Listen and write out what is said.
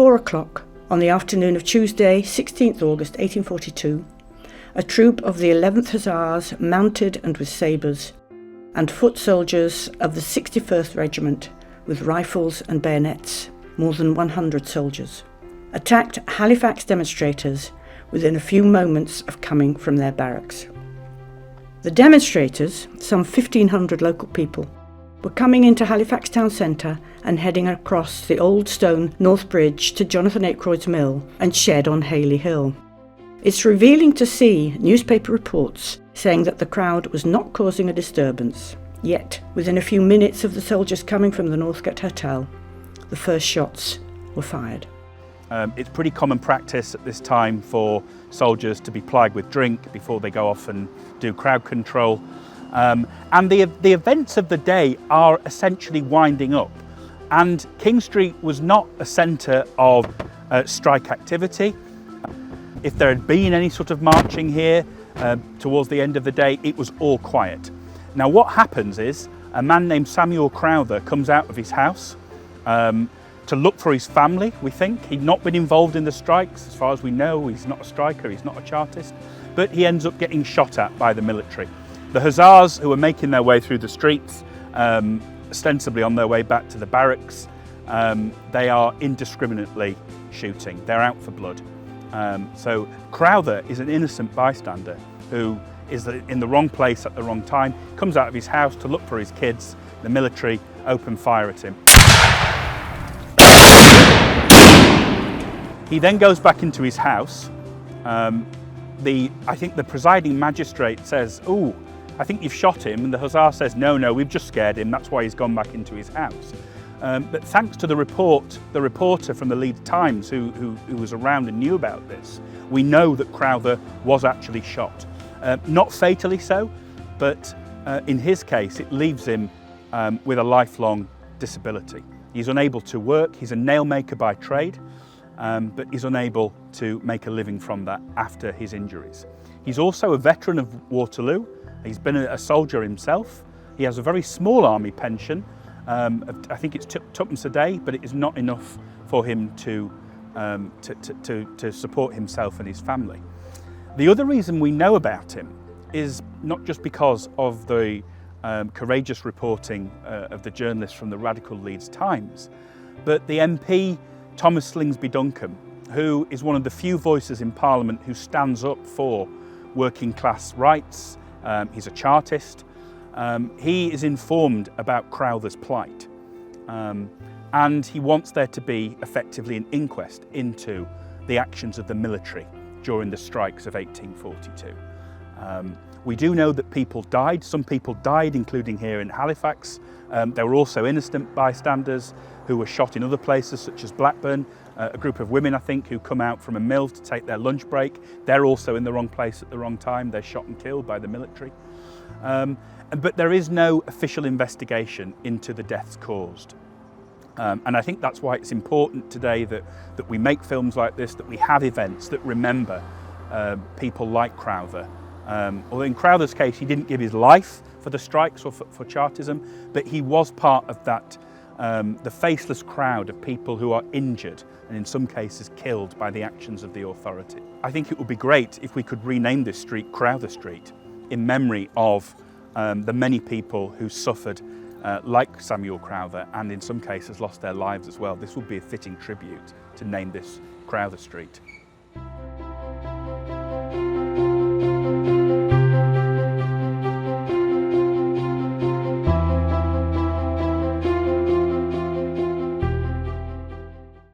4 o'clock on the afternoon of Tuesday, 16th August 1842, a troop of the 11th Hussars, mounted and with sabres, and foot soldiers of the 61st Regiment, with rifles and bayonets, more than 100 soldiers, attacked Halifax demonstrators within a few moments of coming from their barracks. The demonstrators, some 1,500 local people, were coming into Halifax town centre and heading across the old stone North Bridge to Jonathan Akeroyd's mill and shed on Haley Hill. It's revealing to see newspaper reports saying that the crowd was not causing a disturbance. Yet, within a few minutes of the soldiers coming from the Northgate Hotel, the first shots were fired. It's pretty common practice at this time for soldiers to be plied with drink before they go off and do crowd control. And the events of the day are essentially winding up. And King Street was not a centre of strike activity. If there had been any sort of marching here towards the end of the day, it was all quiet. Now what happens is a man named Samuel Crowther comes out of his house to look for his family, we think. He'd not been involved in the strikes, as far as we know. He's not a striker, he's not a Chartist, but he ends up getting shot at by the military. The Hussars, who are making their way through the streets, ostensibly on their way back to the barracks, they are indiscriminately shooting. They're out for blood. So Crowther is an innocent bystander who is in the wrong place at the wrong time, comes out of his house to look for his kids. The military open fire at him. He then goes back into his house. I think the presiding magistrate says, "Oh, I think you've shot him," and the Hussar says, no, we've just scared him, that's why he's gone back into his house. But thanks to the reporter from the Leeds Times who was around and knew about this, we know that Crowther was actually shot. Not fatally so, but in his case it leaves him with a lifelong disability. He's unable to work, he's a nail maker by trade, but he's unable to make a living from that after his injuries. He's also a veteran of Waterloo. He's been a soldier himself. He has a very small army pension. I think it's twopence a day, but it is not enough for him to support himself and his family. The other reason we know about him is not just because of the courageous reporting of the journalists from the radical Leeds Times, but the MP Thomas Slingsby Duncombe, who is one of the few voices in Parliament who stands up for working class rights. He's a Chartist. He is informed about Crowther's plight, and he wants there to be effectively an inquest into the actions of the military during the strikes of 1842. We do know that people died. Some people died, including here in Halifax. There were also innocent bystanders who were shot in other places, such as Blackburn. A group of women, I think, who come out from a mill to take their lunch break. They're also in the wrong place at the wrong time. They're shot and killed by the military. But there is no official investigation into the deaths caused. And I think that's why it's important today that we make films like this, that we have events that remember people like Crowther. Although in Crowther's case, he didn't give his life for the strikes or for Chartism, but he was part of that, the faceless crowd of people who are injured and in some cases killed by the actions of the authority. I think it would be great if we could rename this street Crowther Street in memory of the many people who suffered like Samuel Crowther and in some cases lost their lives as well. This would be a fitting tribute to name this Crowther Street.